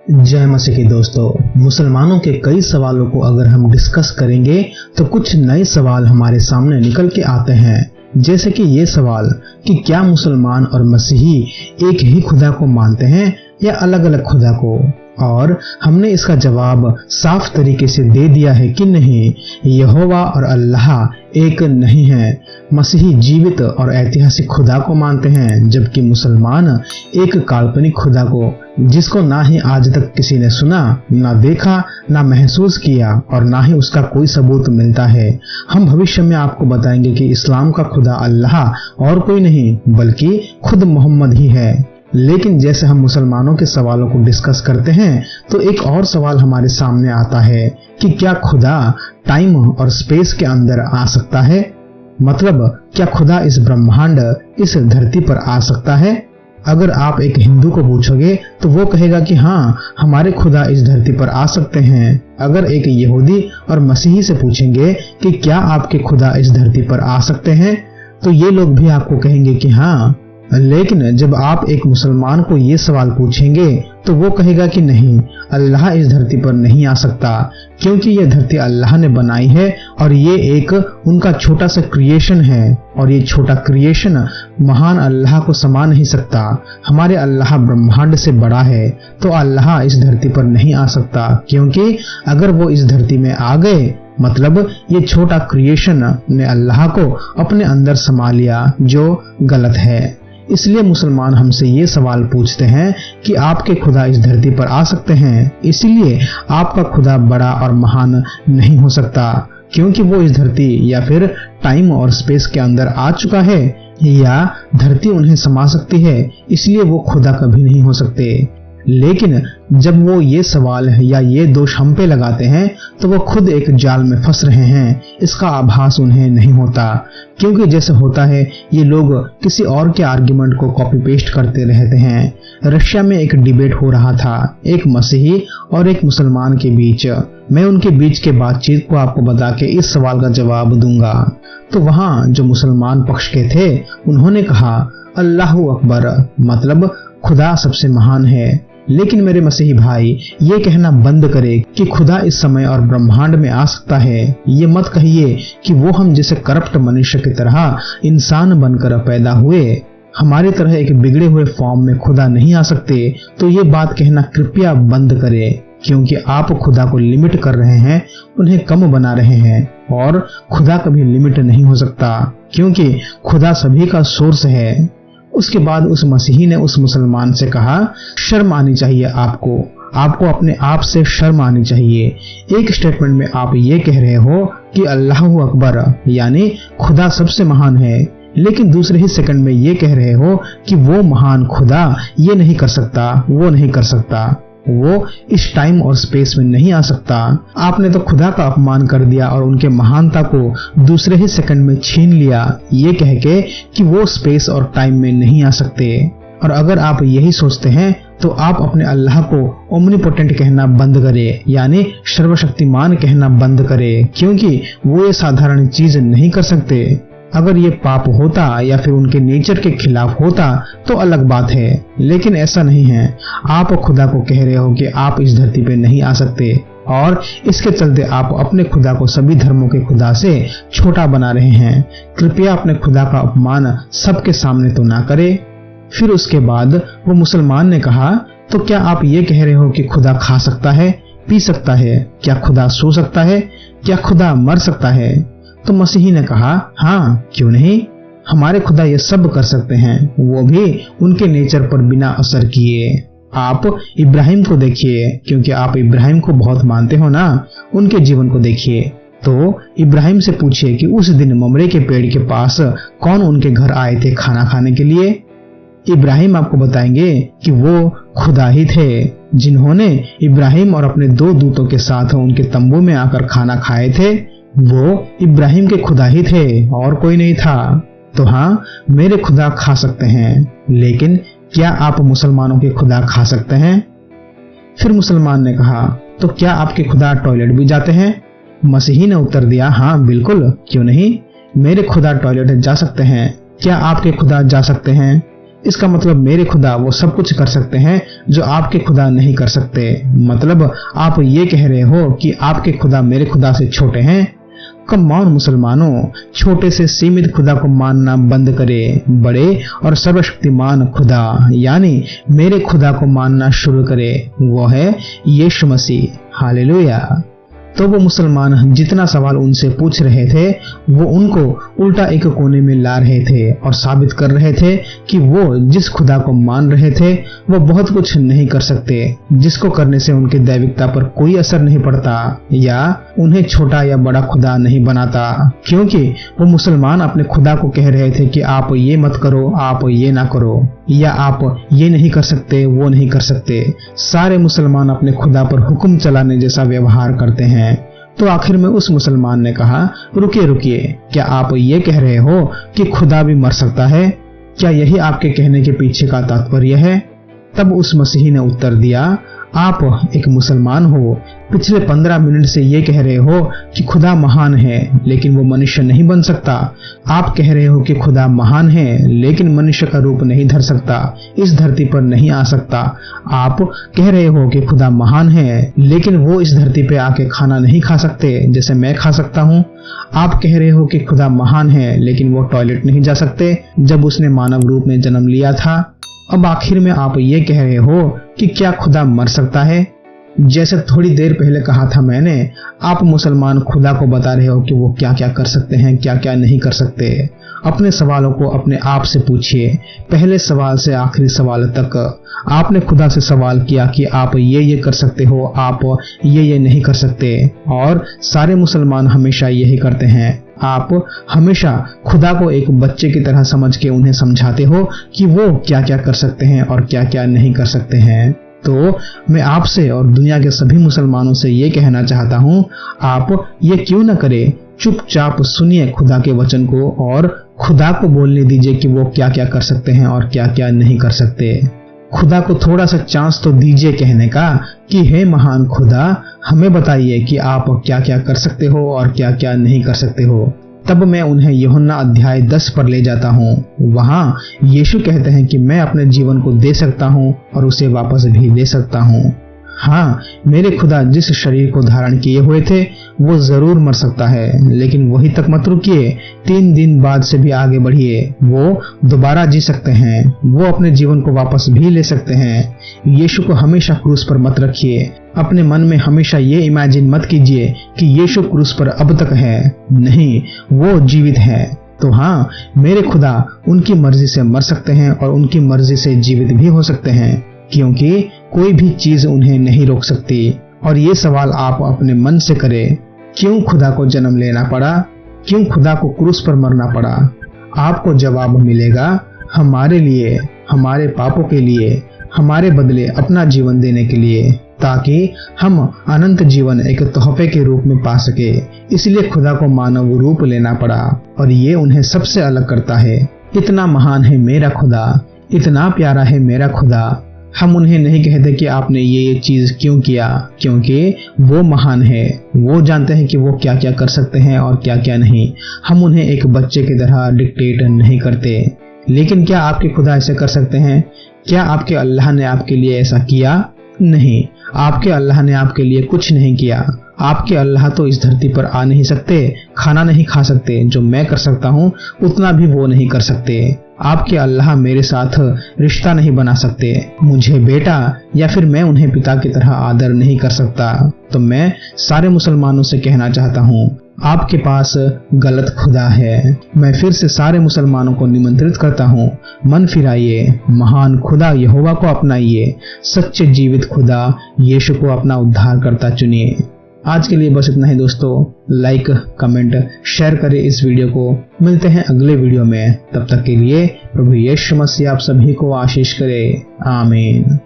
जय मसीह के दोस्तों, मुसलमानों के कई सवालों को अगर हम डिस्कस करेंगे तो कुछ नए सवाल हमारे सामने निकल के आते हैं। जैसे कि ये सवाल कि क्या मुसलमान और मसीही एक ही खुदा को मानते हैं या अलग अलग खुदा को, और हमने इसका जवाब साफ तरीके से दे दिया है कि नहीं, यहोवा और अल्लाह एक नहीं है। मसीही जीवित और ऐतिहासिक खुदा को मानते हैं, जबकि मुसलमान एक काल्पनिक खुदा को, जिसको ना ही आज तक किसी ने सुना, ना देखा, ना महसूस किया और ना ही उसका कोई सबूत मिलता है। हम भविष्य में आपको बताएंगे कि इस्लाम का खुदा अल्लाह और कोई नहीं बल्कि खुद मोहम्मद ही है। लेकिन जैसे हम मुसलमानों के सवालों को डिस्कस करते हैं तो एक और सवाल हमारे सामने आता है कि क्या खुदा टाइम और स्पेस के अंदर आ सकता है। मतलब क्या खुदा इस ब्रह्मांड, इस धरती पर आ सकता है। अगर आप एक हिंदू को पूछोगे तो वो कहेगा कि हाँ, हमारे खुदा इस धरती पर आ सकते हैं। अगर एक यहूदी और मसीही से पूछेंगे कि क्या आपके खुदा इस धरती पर आ सकते हैं, तो ये लोग भी आपको कहेंगे कि हाँ। लेकिन जब आप एक मुसलमान को ये सवाल पूछेंगे तो वो कहेगा कि नहीं, अल्लाह इस धरती पर नहीं आ सकता, क्योंकि ये धरती अल्लाह ने बनाई है और ये एक उनका छोटा सा क्रिएशन है, और ये छोटा क्रिएशन महान अल्लाह को समा नहीं सकता। हमारे अल्लाह ब्रह्मांड से बड़ा है, तो अल्लाह इस धरती पर नहीं आ सकता, क्योंकि अगर वो इस धरती में आ गए मतलब ये छोटा क्रिएशन ने अल्लाह को अपने अंदर समा लिया, जो गलत है। इसलिए मुसलमान हमसे ये सवाल पूछते हैं कि आपके खुदा इस धरती पर आ सकते हैं, इसलिए आपका खुदा बड़ा और महान नहीं हो सकता, क्योंकि वो इस धरती या फिर टाइम और स्पेस के अंदर आ चुका है, या धरती उन्हें समा सकती है, इसलिए वो खुदा कभी नहीं हो सकते। लेकिन जब वो ये सवाल या ये दोष हम पे लगाते हैं तो वो खुद एक जाल में फंस रहे हैं। इसका आभास उन्हें नहीं होता, क्योंकि जैसे होता है ये लोग किसी और के आर्गुमेंट को कॉपी पेस्ट करते रहते हैं। रशिया में एक डिबेट हो रहा था, एक मसीही और एक मुसलमान के बीच। मैं उनके बीच के बातचीत को आपको बता के इस सवाल का जवाब दूंगा। तो वहाँ जो मुसलमान पक्ष के थे उन्होंने कहा अल्लाहू अकबर, मतलब खुदा सबसे महान है। लेकिन मेरे मसीही भाई, ये कहना बंद करे कि खुदा इस समय और ब्रह्मांड में आ सकता है। ये मत कहिए कि वो हम जैसे करप्ट मनुष्य की तरह इंसान बनकर पैदा हुए, हमारी तरह एक बिगड़े हुए फॉर्म में खुदा नहीं आ सकते। तो ये बात कहना कृपया बंद करे, क्योंकि आप खुदा को लिमिट कर रहे हैं, उन्हें कम बना रहे हैं, और खुदा कभी लिमिट नहीं हो सकता, क्योंकि खुदा सभी का सोर्स है। उसके बाद उस मसीही ने उस मुसलमान से कहा, शर्म आनी चाहिए आपको अपने आप से शर्म आनी चाहिए। एक स्टेटमेंट में आप ये कह रहे हो कि अल्लाहू अकबर, यानी खुदा सबसे महान है, लेकिन दूसरे ही सेकंड में ये कह रहे हो कि वो महान खुदा ये नहीं कर सकता, वो नहीं कर सकता, वो इस टाइम और स्पेस में नहीं आ सकता। आपने तो खुदा का अपमान कर दिया और उनके महानता को दूसरे ही सेकंड में छीन लिया, ये कह के कि वो स्पेस और टाइम में नहीं आ सकते। और अगर आप यही सोचते हैं तो आप अपने अल्लाह को ओमनीपोटेंट कहना बंद करें, यानी सर्वशक्तिमान कहना बंद करें, क्योंकि वो ये साधारण चीज नहीं कर सकते। अगर ये पाप होता या फिर उनके नेचर के खिलाफ होता तो अलग बात है, लेकिन ऐसा नहीं है। आप खुदा को कह रहे हो कि आप इस धरती पे नहीं आ सकते, और इसके चलते आप अपने खुदा को सभी धर्मों के खुदा से छोटा बना रहे हैं। कृपया अपने खुदा का अपमान सबके सामने तो ना करें। फिर उसके बाद वो मुसलमान ने कहा, तो क्या आप ये कह रहे हो कि खुदा खा सकता है, पी सकता है? क्या खुदा सो सकता है? क्या खुदा मर सकता है? तो मसीही ने कहा, हाँ, क्यों नहीं, हमारे खुदा ये सब कर सकते हैं, वो भी उनके नेचर पर बिना असर किए। आप इब्राहिम को देखिए, क्योंकि आप इब्राहिम को बहुत मानते हो ना, उनके जीवन को देखिए। तो इब्राहिम से पूछिए कि उस दिन ममरे के पेड़ के पास कौन उनके घर आए थे खाना खाने के लिए। इब्राहिम आपको बताएंगे कि वो खुदा ही थे, जिन्होंने इब्राहिम और अपने 2 दूतों के साथ उनके तंबू में आकर खाना खाए थे। वो इब्राहिम के खुदा ही थे और कोई नहीं था। तो हाँ, मेरे खुदा खा सकते हैं, लेकिन क्या आप मुसलमानों के खुदा खा सकते हैं? फिर मुसलमान ने कहा, तो क्या आपके खुदा टॉयलेट भी जाते हैं? मसीही ने उत्तर दिया, हाँ बिल्कुल, क्यों नहीं, मेरे खुदा टॉयलेट जा सकते हैं। क्या आपके खुदा जा सकते हैं? इसका मतलब मेरे खुदा वो सब कुछ कर सकते हैं जो आपके खुदा नहीं कर सकते। मतलब आप ये कह रहे हो कि आपके खुदा मेरे खुदा से छोटे हैं। कम ऑन मुसलमानों, छोटे से सीमित खुदा को मानना बंद करे, बड़े और सर्वशक्तिमान खुदा यानी मेरे खुदा को मानना शुरू करे। वो है यीशु मसीह। हालेलुया। तो वो मुसलमान जितना सवाल उनसे पूछ रहे थे वो उनको उल्टा एक कोने में ला रहे थे और साबित कर रहे थे कि वो जिस खुदा को मान रहे थे वो बहुत कुछ नहीं कर सकते, जिसको करने से उनके दैविकता पर कोई असर नहीं पड़ता या उन्हें छोटा या बड़ा खुदा नहीं बनाता। क्योंकि वो मुसलमान अपने खुदा को कह रहे थे कि आप ये मत करो, आप ये ना करो, या आप ये नहीं कर सकते, वो नहीं कर सकते। सारे मुसलमान अपने खुदा पर हुक्म चलाने जैसा व्यवहार करते हैं। तो आखिर में उस मुसलमान ने कहा, रुकिए रुकिए, क्या आप ये कह रहे हो कि खुदा भी मर सकता है? क्या यही आपके कहने के पीछे का तात्पर्य है? तब उस मसीही ने उत्तर दिया, आप एक मुसलमान हो, पिछले 15 मिनट से ये कह रहे हो कि खुदा महान है लेकिन वो मनुष्य नहीं बन सकता। आप कह रहे हो कि खुदा महान है लेकिन मनुष्य का रूप नहीं धर सकता, इस धरती पर नहीं आ सकता। आप कह रहे हो कि खुदा महान है लेकिन वो इस धरती पे आके खाना नहीं खा सकते जैसे मैं खा सकता हूँ। आप कह रहे हो कि खुदा महान है लेकिन वो टॉयलेट नहीं जा सकते जब उसने मानव रूप में जन्म लिया था। अब आखिर में आप ये कह रहे हो कि क्या खुदा मर सकता है? जैसे थोड़ी देर पहले कहा था मैंने, आप मुसलमान खुदा को बता रहे हो कि वो क्या क्या कर सकते हैं, क्या क्या नहीं कर सकते। अपने सवालों को अपने आप से पूछिए, पहले सवाल से आखिरी सवाल तक। आपने खुदा से सवाल किया कि आप ये कर सकते हो, आप ये नहीं कर सकते, और सारे मुसलमान हमेशा यही करते हैं। आप हमेशा खुदा को एक बच्चे की तरह समझ के उन्हें समझाते हो कि वो क्या क्या कर सकते हैं और क्या क्या नहीं कर सकते हैं। तो मैं आपसे और दुनिया के सभी मुसलमानों से ये कहना चाहता हूँ, आप ये क्यों न करें, चुपचाप सुनिए खुदा के वचन को और खुदा को बोलने दीजिए कि वो क्या क्या कर सकते हैं और क्या क्या नहीं कर सकते। खुदा को थोड़ा सा चांस तो दीजिए कहने का कि हे महान खुदा, हमें बताइए कि आप क्या क्या कर सकते हो और क्या क्या नहीं कर सकते हो। तब मैं उन्हें यूहन्ना अध्याय 10 पर ले जाता हूँ। वहाँ यीशु कहते हैं कि मैं अपने जीवन को दे सकता हूँ और उसे वापस भी ले सकता हूँ। हाँ, मेरे खुदा जिस शरीर को धारण किए हुए थे वो जरूर मर सकता है, लेकिन वही तक मत रुकिए, 3 दिन बाद से भी आगे बढ़िए। वो दोबारा जी सकते हैं, वो अपने जीवन को वापस भी ले सकते हैं। यीशु को हमेशा क्रूस पर मत रखिए। अपने मन में हमेशा ये इमेजिन मत कीजिए कि यीशु क्रूस पर अब तक है। नहीं, वो जीवित है। तो हाँ, मेरे खुदा उनकी मर्जी से मर सकते हैं और उनकी मर्जी से जीवित भी हो सकते हैं, क्योंकि कोई भी चीज उन्हें नहीं रोक सकती। और ये सवाल आप अपने मन से करें, क्यों खुदा को जन्म लेना पड़ा? क्यों खुदा को क्रूस पर मरना पड़ा? आपको जवाब मिलेगा, हमारे लिए, हमारे पापों के लिए, हमारे बदले अपना जीवन देने के लिए, ताकि हम अनंत जीवन एक तोहफे के रूप में पा सके। इसलिए खुदा को मानव रूप लेना पड़ा और ये उन्हें सबसे अलग करता है। इतना महान है मेरा खुदा, इतना प्यारा है मेरा खुदा। हम उन्हें नहीं कहते कि आपने ये चीज क्यों किया, क्योंकि वो महान है, वो जानते हैं कि वो क्या क्या कर सकते हैं और क्या क्या नहीं। हम उन्हें एक बच्चे की तरह डिक्टेट नहीं करते। लेकिन क्या आपके खुदा ऐसे कर सकते हैं? क्या आपके अल्लाह ने आपके लिए ऐसा किया? नहीं, आपके अल्लाह ने आपके लिए कुछ नहीं किया। आपके अल्लाह तो इस धरती पर आ नहीं सकते, खाना नहीं खा सकते। जो मैं कर सकता हूँ उतना भी वो नहीं कर सकते। आपके अल्लाह मेरे साथ रिश्ता नहीं बना सकते, मुझे बेटा या फिर मैं उन्हें पिता की तरह आदर नहीं कर सकता। तो मैं सारे मुसलमानों से कहना चाहता हूँ, आपके पास गलत खुदा है। मैं फिर से सारे मुसलमानों को निमंत्रित करता हूँ, मन फिराइए, महान खुदा यहोवा को अपनाइए, सच्चे जीवित खुदा यीशु को अपना उद्धारकर्ता चुनिए। आज के लिए बस इतना ही दोस्तों। लाइक, कमेंट, शेयर करें इस वीडियो को। मिलते हैं अगले वीडियो में। तब तक के लिए प्रभु यीशु मसीह आप सभी को आशीष करे। आमीन।